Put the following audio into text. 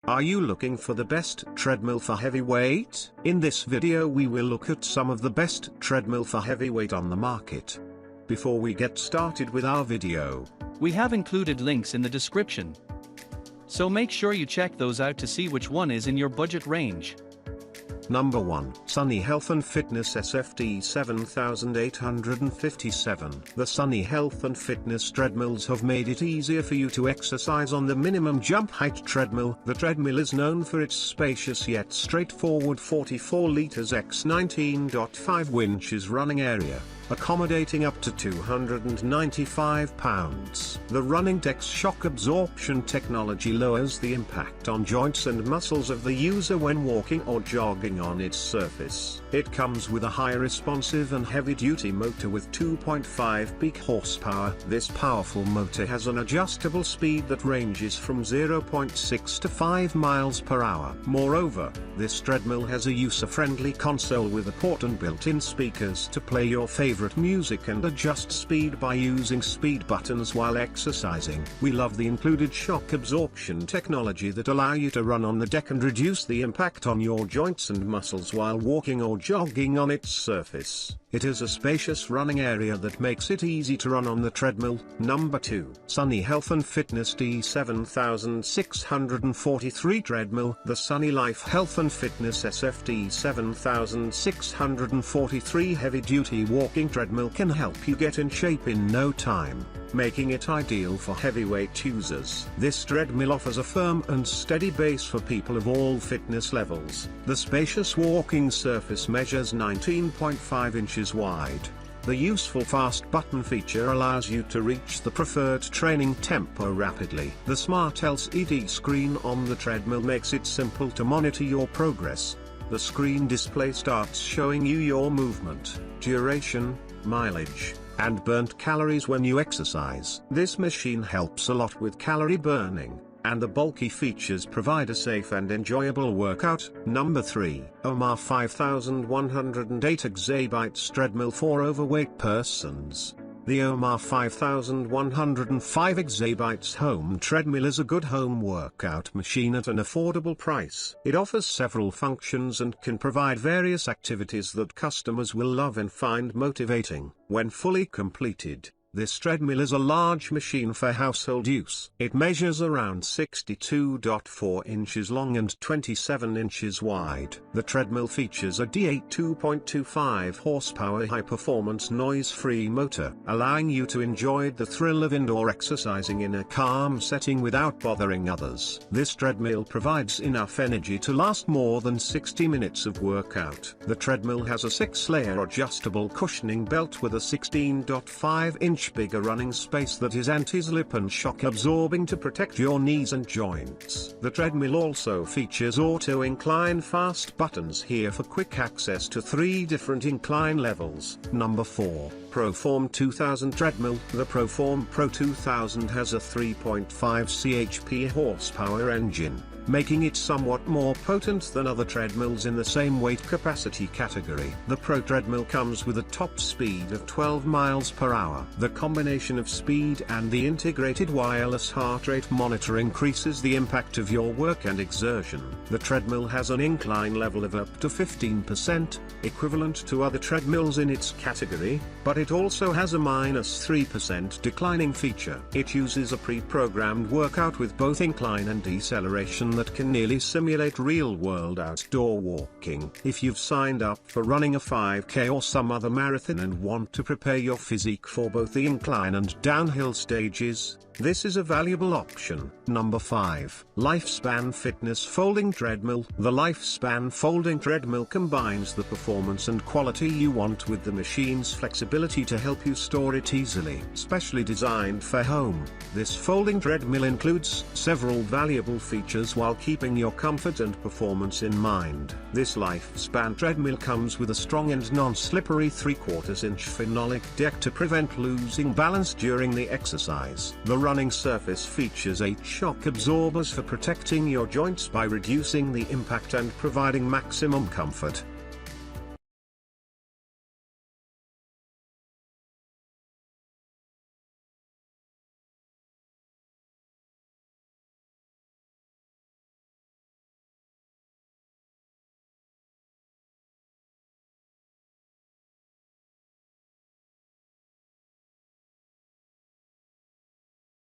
Are you looking for the best treadmill for heavyweight? In this video we will look at some of the best treadmill for heavyweight on the market. Before we get started with our video, we have included links in the description, so make sure you check those out to see which one is in your budget range. Number 1. Sunny Health and Fitness SFT 7857. The Sunny Health and Fitness treadmills have made it easier for you to exercise on the minimum jump height treadmill. The treadmill is known for its spacious yet straightforward 44 liters x 19.5 winches running area, accommodating up to 295 pounds. The running Dex shock absorption technology lowers the impact on joints and muscles of the user when walking or jogging on its surface. It comes with a high responsive and heavy-duty motor with 2.5 peak horsepower. This powerful motor has an adjustable speed that ranges from 0.6 to 5 miles per hour. Moreover, this treadmill has a user-friendly console with a port and built-in speakers to play your favorite music and adjust speed by using speed buttons while exercising. We love the included shock absorption technology that allow you to run on the deck and reduce the impact on your joints and muscles while walking or jogging on its surface. It is a spacious running area that makes it easy to run on the treadmill. Number 2. Sunny Health and Fitness D7643 Treadmill. The Sunny Life Health and Fitness SFT 7643 heavy-duty walking treadmill can help you get in shape in no time, making it ideal for heavyweight users. This treadmill offers a firm and steady base for people of all fitness levels. The spacious walking surface measures 19.5 inches wide. The useful fast button feature allows you to reach the preferred training tempo rapidly. The smart LCD screen on the treadmill makes it simple to monitor your progress. The screen display starts showing you your movement, duration, mileage, and burnt calories when you exercise. This machine helps a lot with calorie burning, and the bulky features provide a safe and enjoyable workout. Number 3. Omar 5108 exabytes treadmill for overweight persons. The Omar 5105 exabytes home treadmill is a good home workout machine at an affordable price. It offers several functions and can provide various activities that customers will love and find motivating. When fully completed, this treadmill is a large machine for household use. It measures around 62.4 inches long and 27 inches wide. The treadmill features a D8 2.25 horsepower high-performance noise-free motor, allowing you to enjoy the thrill of indoor exercising in a calm setting without bothering others. This treadmill provides enough energy to last more than 60 minutes of workout. The treadmill has a 6-layer adjustable cushioning belt with a 16.5-inch bigger running space that is anti-slip and shock absorbing to protect your knees and joints. The treadmill also features auto incline fast buttons here for quick access to 3 different incline levels. Number 4. ProForm 2000 Treadmill. The ProForm Pro 2000 has a 3.5 chp horsepower engine, making it somewhat more potent than other treadmills in the same weight capacity category. The Pro treadmill comes with a top speed of 12 miles per hour. The combination of speed and the integrated wireless heart rate monitor increases the impact of your work and exertion. The treadmill has an incline level of up to 15%, equivalent to other treadmills in its category, but it also has a -3% declining feature. It uses a pre-programmed workout with both incline and deceleration that can nearly simulate real-world outdoor walking. If you've signed up for running a 5K or some other marathon and want to prepare your physique for both the incline and downhill stages, this is a valuable option. Number 5. Lifespan Fitness Folding Treadmill. The Lifespan Folding Treadmill combines the performance and quality you want with the machine's flexibility to help you store it easily. Specially designed for home, this folding treadmill includes several valuable features while keeping your comfort and performance in mind. This Lifespan treadmill comes with a strong and non-slippery 3/4-inch phenolic deck to prevent losing balance during the exercise. The running surface features 8 shock absorbers for protecting your joints by reducing the impact and providing maximum comfort.